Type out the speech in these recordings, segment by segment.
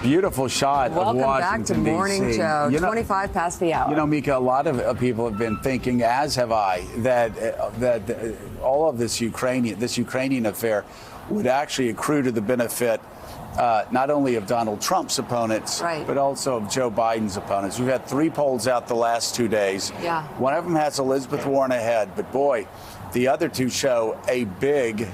Beautiful shot Welcome of Washington, back to Morning D.C. Joe, 25 past the hour. You know, Mika, a lot of people have been thinking, as have I, that all of this Ukrainian affair would actually accrue to the benefit not only of Donald Trump's opponents, but also of Joe Biden's opponents. We've had 3 polls out the last 2 days. Yeah. One of them has Elizabeth Warren ahead, but boy, the other 2 show a big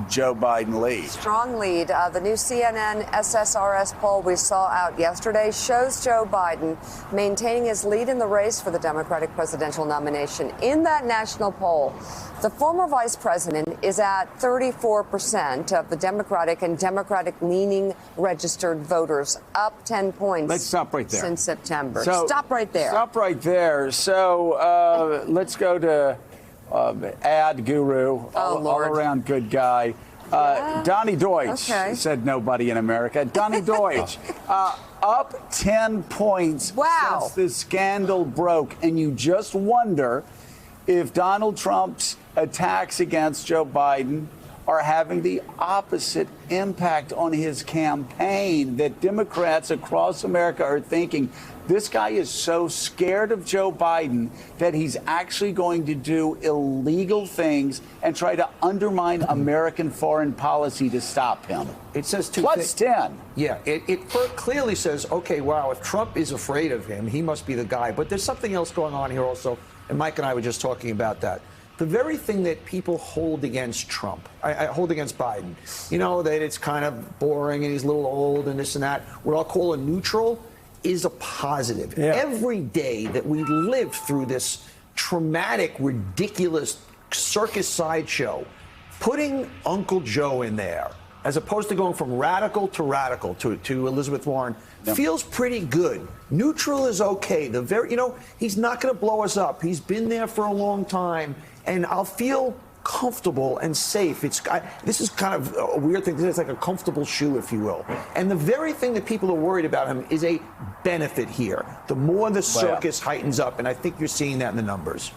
Joe Biden lead. Strong lead. The new CNN SSRS poll we saw out yesterday shows Joe Biden maintaining his lead in the race for the Democratic presidential nomination. In that national poll, the former vice president is at 34% of the Democratic and Democratic-leaning registered voters, up 10 points. Let's stop right there. Since September. So, stop right there. Stop right there. So let's go to ad guru, all around good guy. Donnie Deutsch, said nobody in America. Donnie Deutsch, up 10 points since the scandal broke. And you just wonder if Donald Trump's attacks against Joe Biden are having the opposite impact on his campaign, that Democrats across America are thinking, this guy is so scared of Joe Biden that he's actually going to do illegal things and try to undermine American foreign policy to stop him. It says plus 10. Yeah, it clearly says, okay, wow, if Trump is afraid of him, he must be the guy. But there's something else going on here also, and Mike and I were just talking about that. The very thing that people hold against Trump, I hold against Biden, you know, that it's kind of boring and he's a little old and this and that, what I'll call a neutral, is a positive. Yeah. Every day that we live through this traumatic, ridiculous circus sideshow, putting Uncle Joe in there, as opposed to going from radical to Elizabeth Warren, feels pretty good. Neutral is okay. He's not going to blow us up. He's been there for a long time, and I'll feel comfortable and safe. This is kind of a weird thing. This is like a comfortable shoe, if you will. And the very thing that people are worried about him is a benefit here. The more the circus heightens up, and I think you're seeing that in the numbers.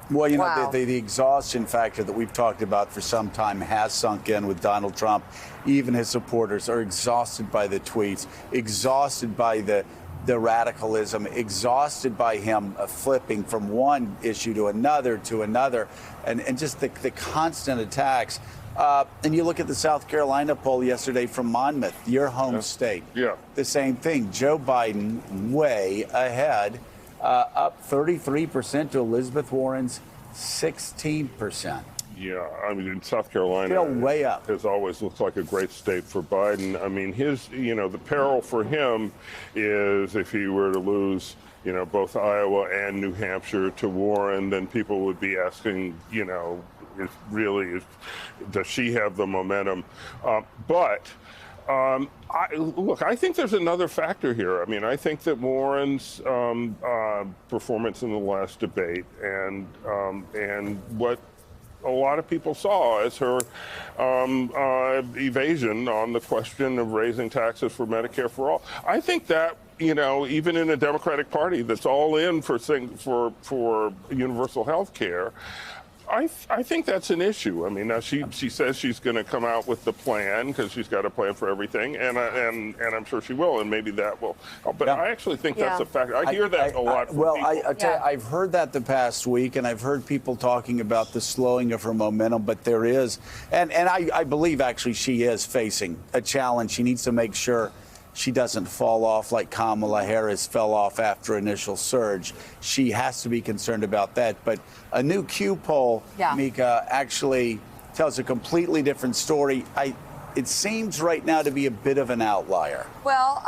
Well, you know, the exhaustion factor that we've talked about for some time has sunk in with Donald Trump. Even his supporters are exhausted by the tweets, exhausted by the radicalism, exhausted by him flipping from one issue to another, and just the constant attacks. And you look at the South Carolina poll yesterday from Monmouth, your home state. Yeah. The same thing. Joe Biden way ahead, up 33% to Elizabeth Warren's 16%. Yeah, I mean, in South Carolina, still way up. Has always looked like a great state for Biden. I mean, the peril for him is if he were to lose, both Iowa and New Hampshire to Warren, then people would be asking, does she have the momentum? I think there's another factor here. I mean, I think that Warren's performance in the last debate and what a lot of people saw as her evasion on the question of raising taxes for Medicare for all. I think that, even in a Democratic Party that's all in for universal health care, I think that's an issue. I mean, now she says she's going to come out with the plan because she's got a plan for everything, and I'm sure she will, and maybe that will help. But I actually think that's a factor. I hear that a lot from people. I tell you, I've heard that the past week, and I've heard people talking about the slowing of her momentum, but there is, and I believe actually she is facing a challenge. She needs to make sure she doesn't fall off like Kamala Harris fell off after initial surge. She has to be concerned about that. But a new Q poll, Mika, actually tells a completely different story. It seems right now to be a bit of an outlier. Well,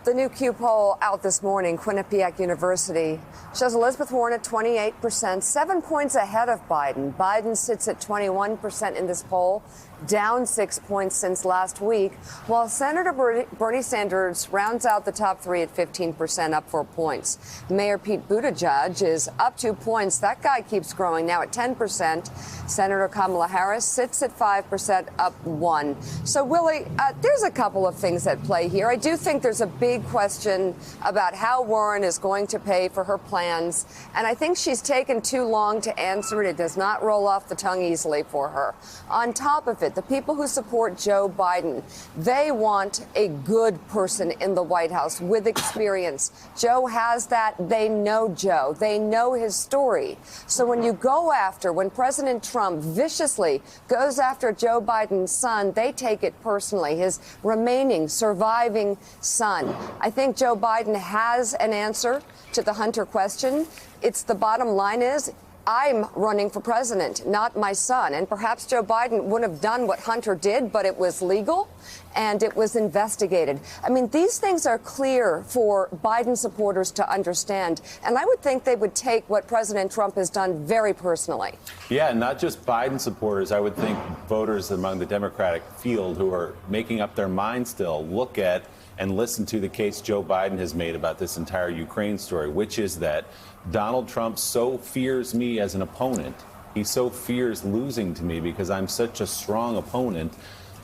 the new Q poll out this morning, Quinnipiac University, shows Elizabeth Warren at 28%, 7 points ahead of Biden. Biden sits at 21% in this poll, down 6 points since last week, while Senator Bernie Sanders rounds out the top 3 at 15%, up 4 points. Mayor Pete Buttigieg is up 2 points. That guy keeps growing, now at 10%. Senator Kamala Harris sits at 5%, up 1. So, Willie, there's a couple of things at play here. I do think there's a big question about how Warren is going to pay for her plans, and I think she's taken too long to answer it. It does not roll off the tongue easily for her. On top of it, side, the people who support Joe Biden, they want a good person in the White House with experience. Joe has that. They know Joe. They know his story. So when you go after, when President Trump viciously goes after Joe Biden's son, they take it personally, his remaining surviving son. I think Joe Biden has an answer to the Hunter question. It's the bottom line is, I'm running for president, not my son. And perhaps Joe Biden wouldn't have done what Hunter did, but it was legal and it was investigated. I mean, these things are clear for Biden supporters to understand. And I would think they would take what President Trump has done very personally. Yeah, not just Biden supporters. I would think voters among the Democratic field who are making up their minds still look at and listen to the case Joe Biden has made about this entire Ukraine story, which is that Donald Trump so fears me as an opponent. He so fears losing to me because I'm such a strong opponent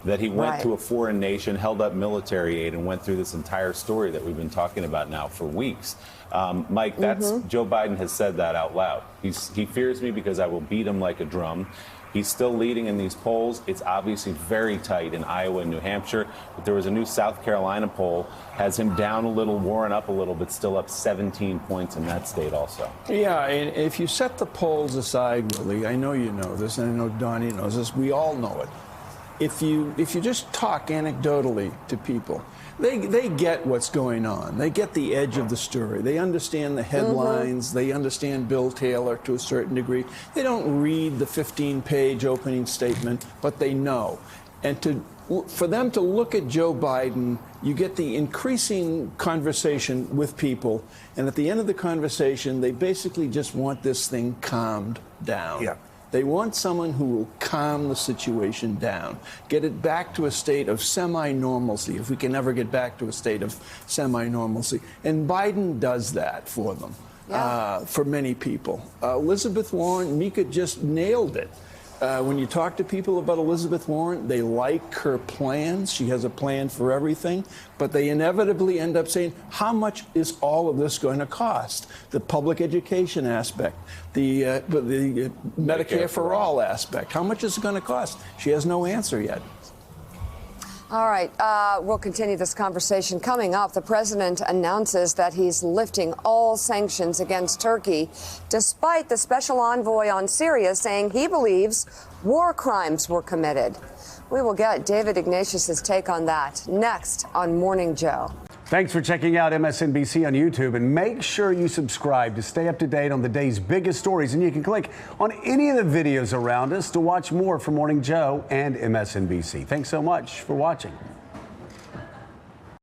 that he went to a foreign nation, held up military aid, and went through this entire story that we've been talking about now for weeks. Mike, that's Joe Biden has said that out loud. He fears me because I will beat him like a drum. He's still leading in these polls. It's obviously very tight in Iowa and New Hampshire. But there was a new South Carolina poll, has him down a little, Warren up a little, but still up 17 points in that state also. Yeah, and if you set the polls aside, Willie, I know you know this, and I know Donnie knows this, we all know it. If you just talk anecdotally to people, they get what's going on. They get the edge of the story. They understand the headlines. They understand Bill Taylor to a certain degree. They don't read the 15-page opening statement, but they know. And for them to look at Joe Biden, you get the increasing conversation with people. And at the end of the conversation, they basically just want this thing calmed down. Yeah. They want someone who will calm the situation down, get it back to a state of semi-normalcy, if we can ever get back to a state of semi-normalcy. And Biden does that for them, for many people. Elizabeth Warren, Mika just nailed it. When you talk to people about Elizabeth Warren, they like her plans. She has a plan for everything. But they inevitably end up saying, how much is all of this going to cost? The public education aspect, the Medicare for all aspect. How much is it going to cost? She has no answer yet. All right, we'll continue this conversation. Coming up, the president announces that he's lifting all sanctions against Turkey, despite the special envoy on Syria saying he believes war crimes were committed. We will get David Ignatius's take on that next on Morning Joe. Thanks for checking out MSNBC on YouTube, and make sure you subscribe to stay up to date on the day's biggest stories. And you can click on any of the videos around us to watch more from Morning Joe and MSNBC. Thanks so much for watching.